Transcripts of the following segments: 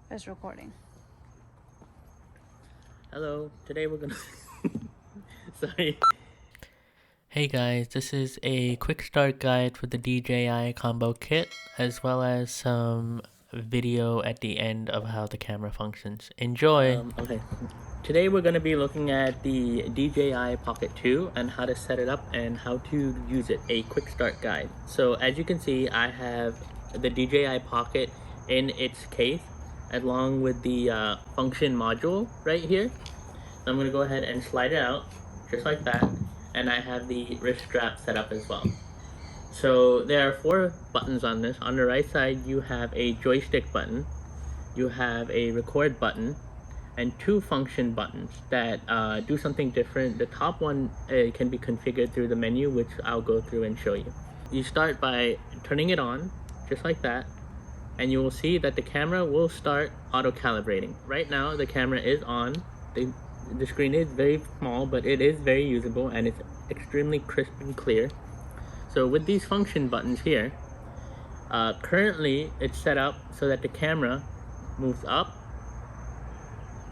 is recording. Hello, today we're gonna sorry. Hey guys, this is a quick start guide for the DJI combo kit, as well as some video at the end of how the camera functions. Enjoy! Okay, today we're gonna be looking at the DJI Pocket 2 and how to set it up and how to use it, a quick start guide. So as you can see, I have the DJI Pocket in its case along with the function module right here. So I'm gonna go ahead and slide it out just like that, and I have the wrist strap set up as well. So there are 4 buttons on this. On the right side you have a joystick button, you have a record button, and 2 function buttons that do something different. The top one can be configured through the menu, which I'll go through and show you. You start by turning it on just like that, and you will see that the camera will start auto calibrating. Right now the camera is on. The screen is very small, but it is very usable and it's extremely crisp and clear. So with these function buttons here, currently it's set up so that the camera moves up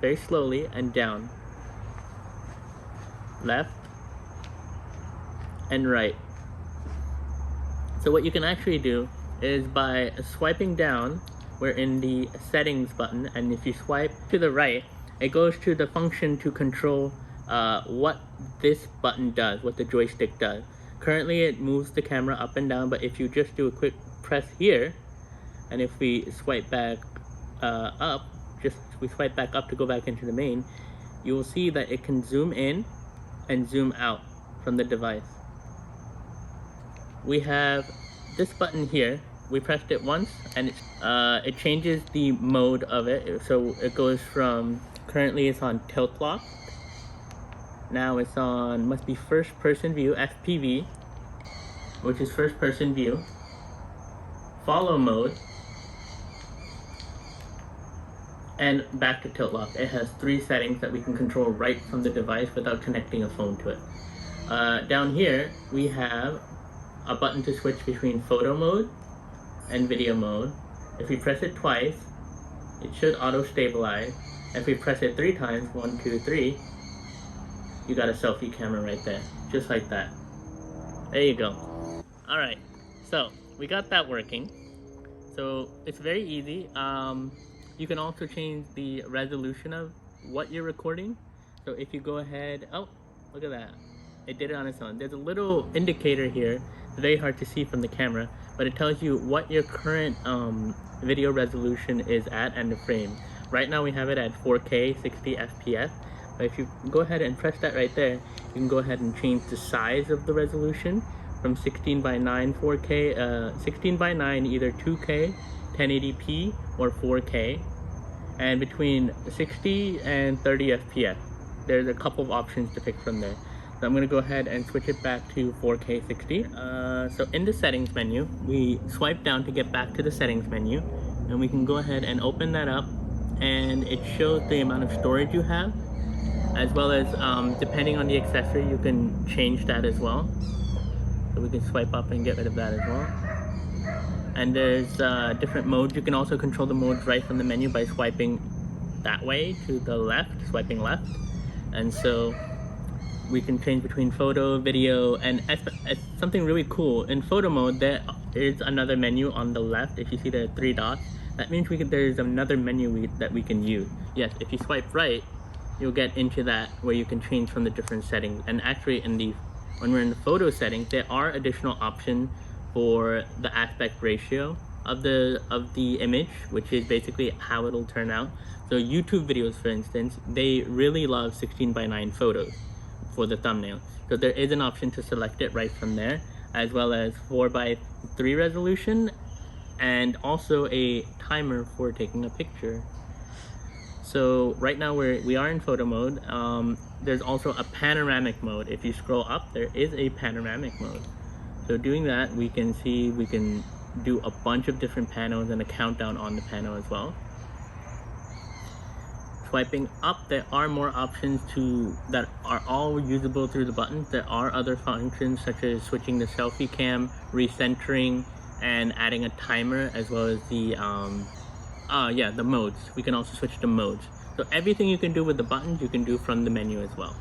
very slowly and down, left and right. So what you can actually do is by swiping down, we're in the settings button, and if you swipe to the right, it goes to the function to control what this button does, what the joystick does. Currently it moves the camera up and down, but if you just do a quick press here, and if we swipe back up, we swipe back up to go back into the main, you will see that it can zoom in and zoom out from the device. We have this button here. We pressed it once and it changes the mode of it. So it goes from, currently it's on tilt lock, now it's on, must be first person view, FPV, which is first person view, follow mode, and back to tilt lock. It has 3 settings that we can control right from the device without connecting a phone to it. Down here we have a button to switch between photo mode and video mode. If we press it twice, it should auto stabilize. If we press it 3 times, 1, 2, 3, you got a selfie camera right there, just like that. There you go. Alright, so we got that working. So it's very easy. You can also change the resolution of what you're recording. So if you go ahead, oh, look at that. It did it on its own. There's a little indicator here. It's very hard to see from the camera, but it tells you what your current video resolution is at and the frame. Right now we have it at 4K 60 FPS, but if you go ahead and press that right there, you can go ahead and change the size of the resolution from 16:9 4K, 16:9 either 2K 1080p or 4K, and between 60 and 30 FPS. There's a couple of options to pick from there. So I'm going to go ahead and switch it back to 4K 60. So in the settings menu, we swipe down to get back to the settings menu, and we can go ahead and open that up, and it shows the amount of storage you have, as well as depending on the accessory you can change that as well. So we can swipe up and get rid of that as well. And there's different modes. You can also control the modes right from the menu by swiping that way to the left, swiping left. And so we can change between photo, video, and something really cool. In photo mode, there is another menu on the left. If you see the 3 dots, that means there's another menu that we can use. Yes, if you swipe right, you'll get into that where you can change from the different settings. And actually, when we're in the photo settings, there are additional options for the aspect ratio of the image, which is basically how it'll turn out. So YouTube videos, for instance, they really love 16:9 photos for the thumbnail. So there is an option to select it right from there, as well as 4:3 resolution, and also a timer for taking a picture. So right now we are in photo mode. There's also a panoramic mode. If you scroll up, there is a panoramic mode. So doing that, we can do a bunch of different panels and a countdown on the panel as well. Swiping up, there are more options that are all usable through the buttons. There are other functions such as switching the selfie cam, recentering, and adding a timer, as well as the Yeah, the modes. We can also switch to modes. So everything you can do with the buttons, you can do from the menu as well.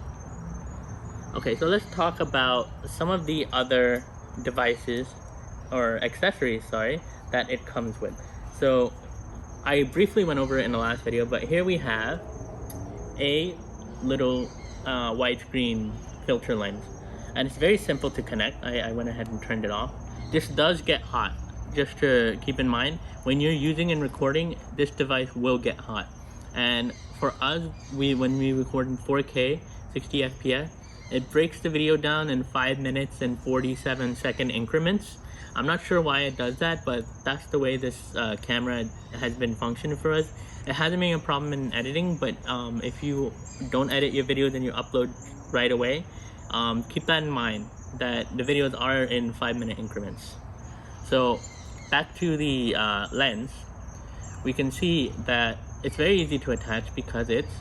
Okay, so let's talk about some of the other devices or accessories, sorry, that it comes with. So I briefly went over it in the last video, but here we have a little widescreen filter lens, and it's very simple to connect. I went ahead and turned it off. This does get hot, just to keep in mind. When you're using and recording, this device will get hot. And for us, when we record in 4K 60 FPS, it breaks the video down in 5 minutes and 47-second increments. I'm not sure why it does that, but that's the way this camera has been functioning for us. It hasn't been a problem in editing, but if you don't edit your videos and you upload right away, keep that in mind, that the videos are in 5-minute increments. So back to the lens, we can see that it's very easy to attach because it's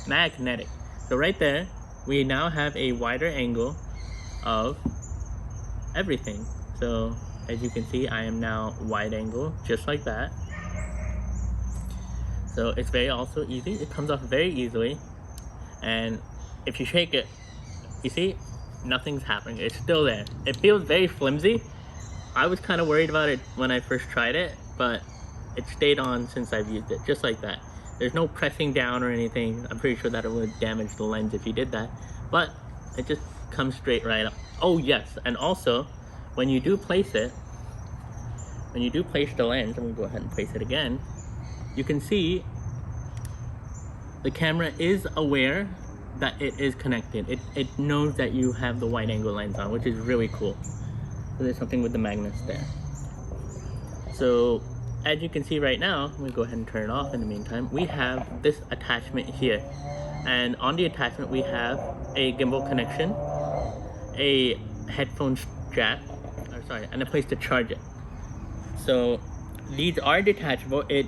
magnetic. So right there, we now have a wider angle of everything. So as you can see, I am now wide angle, just like that. So it's very also easy. It comes off very easily. And if you shake it, you see, nothing's happening. It's still there. It feels very flimsy. I was kind of worried about it when I first tried it, but it stayed on since I've used it, just like that. There's no pressing down or anything. I'm pretty sure that it would damage the lens if you did that, but it just comes straight right up. Oh yes, and also, when you do place the lens, I'm gonna go ahead and place it again, you can see the camera is aware that it is connected. It knows that you have the wide angle lens on, which is really cool. So there's something with the magnets there. So as you can see right now, I'm gonna go ahead and turn it off in the meantime. We have this attachment here. And on the attachment, we have a gimbal connection, a headphone jack, and a place to charge it. So these are detachable. It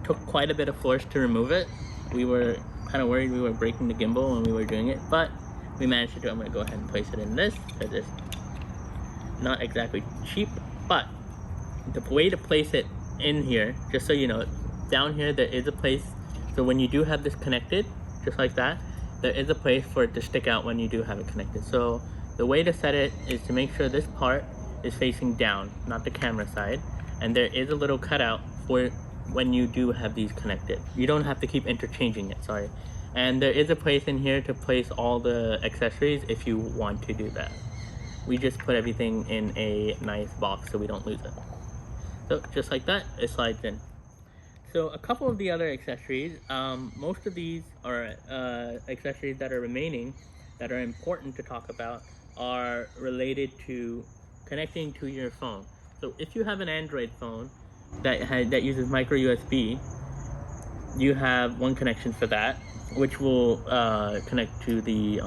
took quite a bit of force to remove it. We were kind of worried we were breaking the gimbal when we were doing it, but we managed to do it. I'm gonna go ahead and place it in this, because it's not exactly cheap, but the way to place it in here, just so you know, down here there is a place, so when you do have this connected, just like that, there is a place for it to stick out when you do have it connected. So the way to set it is to make sure this part is facing down, not the camera side, and there is a little cutout for when you do have these connected. You don't have to keep interchanging it, sorry. And there is a place in here to place all the accessories if you want to do that. We just put everything in a nice box so we don't lose it. So just like that, it slides in. So a couple of the other accessories, most of these are accessories that are remaining that are important to talk about are related to connecting to your phone. So if you have an Android phone that uses micro USB, you have one connection for that, which will connect to the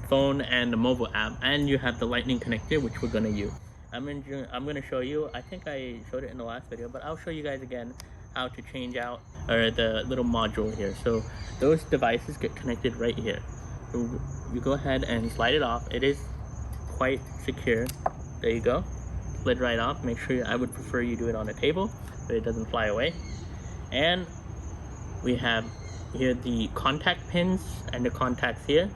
phone and the mobile app, and you have the lightning connector, which we're gonna use. I'm gonna show you, I think I showed it in the last video, but I'll show you guys again how to change out the little module here. So those devices get connected right here. So you go ahead and slide it off. It is quite secure. There you go. Slid right off. Make sure, I would prefer you do it on a table so it doesn't fly away. And we have here the contact pins and the contacts here.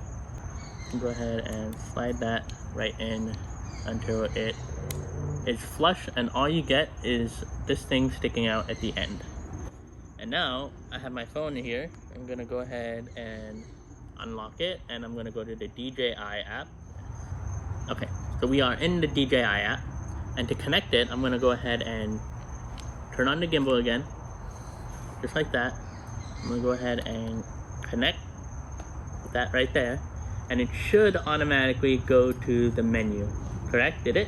Go ahead and slide that right in until it is flush, and all you get is this thing sticking out at the end. And now I have my phone here. I'm gonna go ahead and unlock it, and I'm gonna go to the DJI app. Okay, so we are in the DJI app, and to connect it, I'm gonna go ahead and turn on the gimbal again, just like that. I'm gonna go ahead and connect with that right there, and it should automatically go to the menu. Correct? Did it?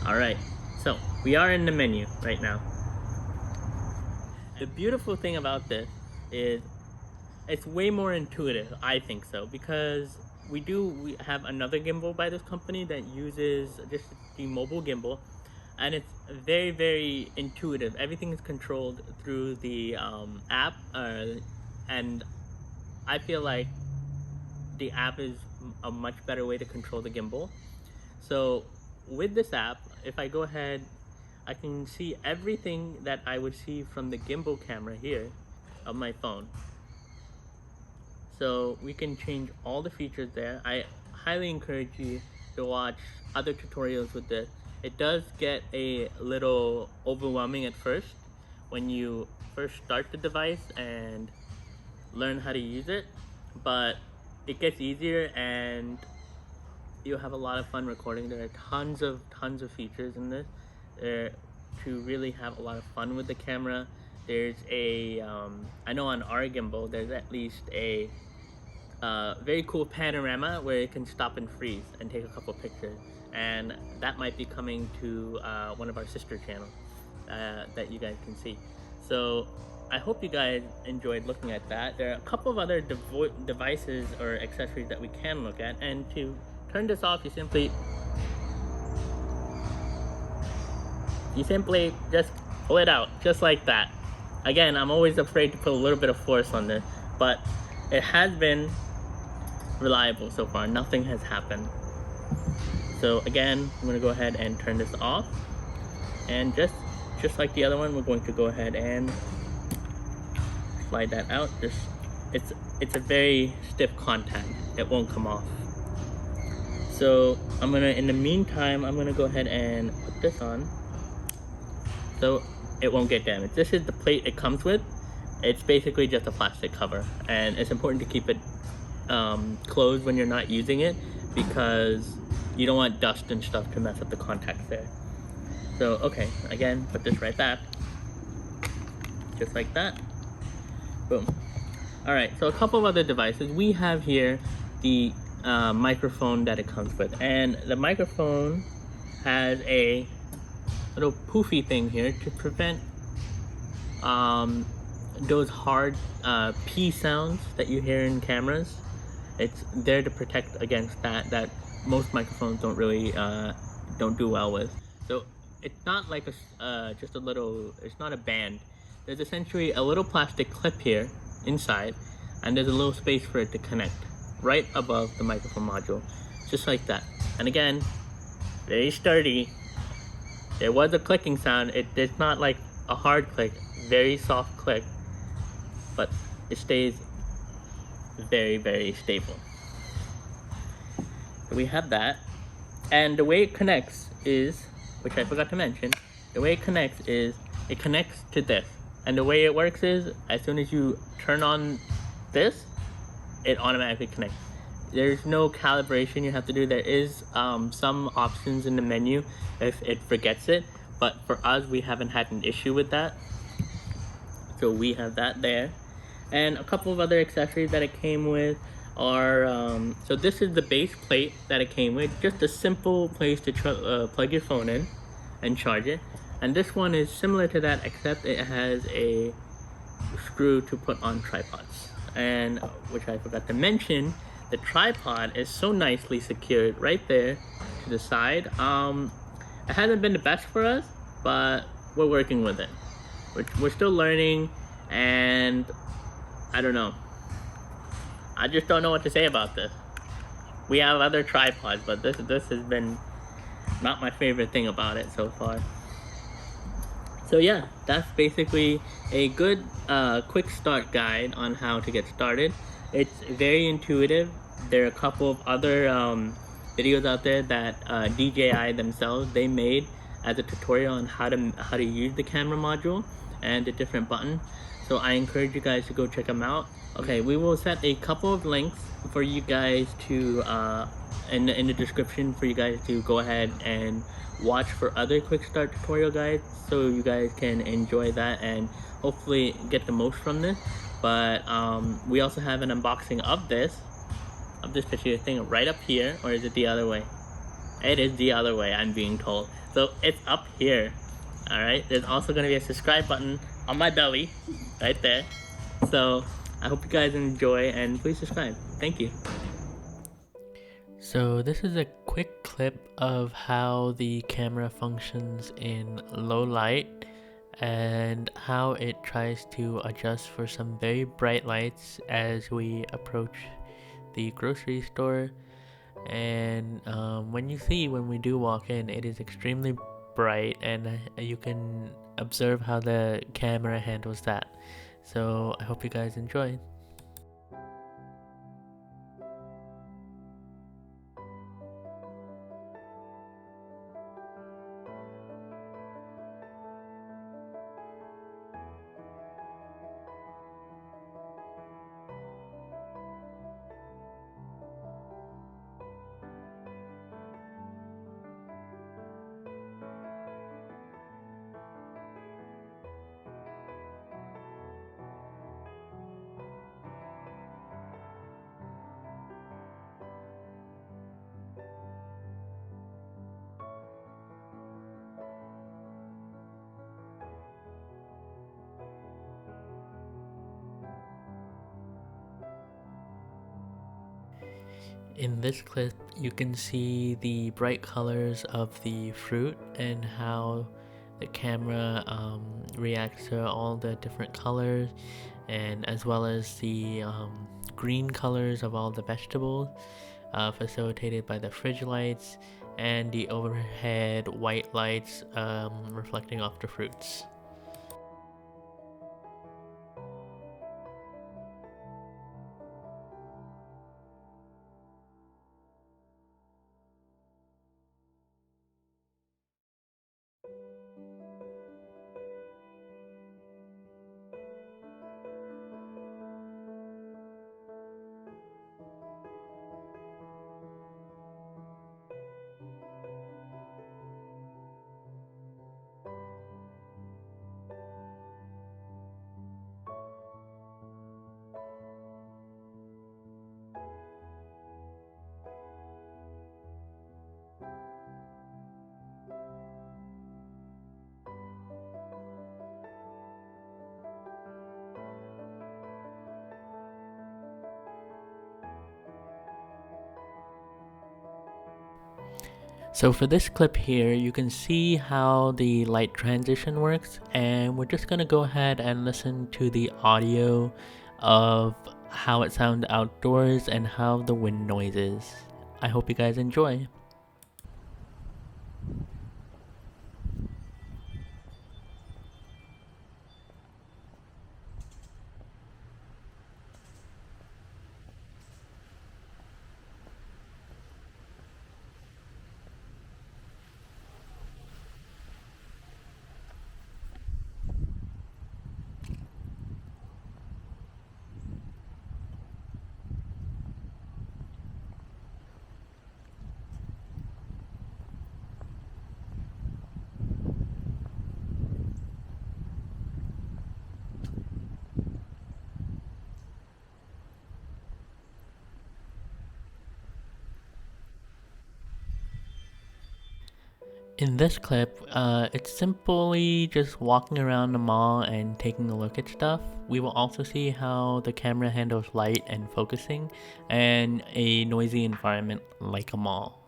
Alright, so we are in the menu right now. The beautiful thing about this is it's way more intuitive, I think so, because we have another gimbal by this company that uses just the mobile gimbal, and it's very, very intuitive. Everything is controlled through the app, and I feel like the app is a much better way to control the gimbal. So with this app, if I go ahead, I can see everything that I would see from the gimbal camera here of my phone. So we can change all the features there. I highly encourage you to watch other tutorials with this. It does get a little overwhelming at first when you first start the device and learn how to use it, but it gets easier and you'll have a lot of fun recording. There are tons of features in this to really have a lot of fun with the camera. There's a I know on our gimbal there's at least a very cool panorama where it can stop and freeze and take a couple pictures, and that might be coming to one of our sister channels that you guys can see. So I hope you guys enjoyed looking at that. There are a couple of other devices or accessories that we can look at, and to turn this off, you simply just pull it out, just like that. Again, I'm always afraid to put a little bit of force on this, but it has been reliable so far. Nothing has happened. So again, I'm going to go ahead and turn this off, and just like the other one, we're going to go ahead and slide that out. It's a very stiff contact. It won't come off. So in the meantime, I'm gonna go ahead and put this on so it won't get damaged. This is the plate it comes with. It's basically just a plastic cover, and it's important to keep it closed when you're not using it because you don't want dust and stuff to mess up the contacts there. So okay, again, put this right back, just like that. Boom. All right, so a couple of other devices. We have here the microphone that it comes with, and the microphone has a little poofy thing here to prevent those hard P sounds that you hear in cameras. It's there to protect against that most microphones don't really don't do well with. So it's not like just a little, it's not a band. There's essentially a little plastic clip here inside, and there's a little space for it to connect right above the microphone module, just like that. And again, very sturdy. There was a clicking sound. It's not like a hard click, very soft click, but it stays very, very stable. So we have that, and the way it connects is, which I forgot to mention, the way it connects is it connects to this, and the way it works is as soon as you turn on this, it automatically connects. There's no calibration you have to do. There is some options in the menu if it forgets it, but for us, we haven't had an issue with that. So we have that there. And a couple of other accessories that it came with are, so this is the base plate that it came with, just a simple place to plug your phone in and charge it. And this one is similar to that, except it has a screw to put on tripods. And which I forgot to mention, the tripod is so nicely secured right there to the side. It hasn't been the best for us, but we're working with it. We're still learning, and I don't know. I just don't know what to say about this. We have other tripods, but this has been not my favorite thing about it so far. So yeah, that's basically a good quick start guide on how to get started. It's very intuitive. There are a couple of other videos out there that DJI themselves they made as a tutorial on how to use the camera module and the different buttons. So I encourage you guys to go check them out. Okay, we will set a couple of links for you guys to in the description for you guys to go ahead and watch for other quick start tutorial guides, so you guys can enjoy that and hopefully get the most from this. But we also have an unboxing of this particular thing right up here, or is it the other way? It is the other way, I'm being told. So it's up here. All right, there's also going to be a subscribe button on my belly right there. So I hope you guys enjoy, and please subscribe. Thank you. So this is a quick clip of how the camera functions in low light and how it tries to adjust for some very bright lights as we approach the grocery store. And when we do walk in, it is extremely bright, and you can observe how the camera handles that. So I hope you guys enjoy. In this clip, you can see the bright colors of the fruit and how the camera reacts to all the different colors, and as well as the green colors of all the vegetables, facilitated by the fridge lights and the overhead white lights reflecting off the fruits. So for this clip here, you can see how the light transition works, and we're just gonna go ahead and listen to the audio of how it sounds outdoors and how the wind noise is. I hope you guys enjoy. In this clip, it's simply just walking around the mall and taking a look at stuff. We will also see how the camera handles light and focusing and a noisy environment like a mall.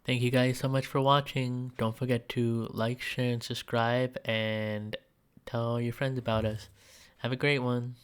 Thank you guys so much for watching. Don't forget to like, share, and subscribe, and tell your friends about us. Have a great one.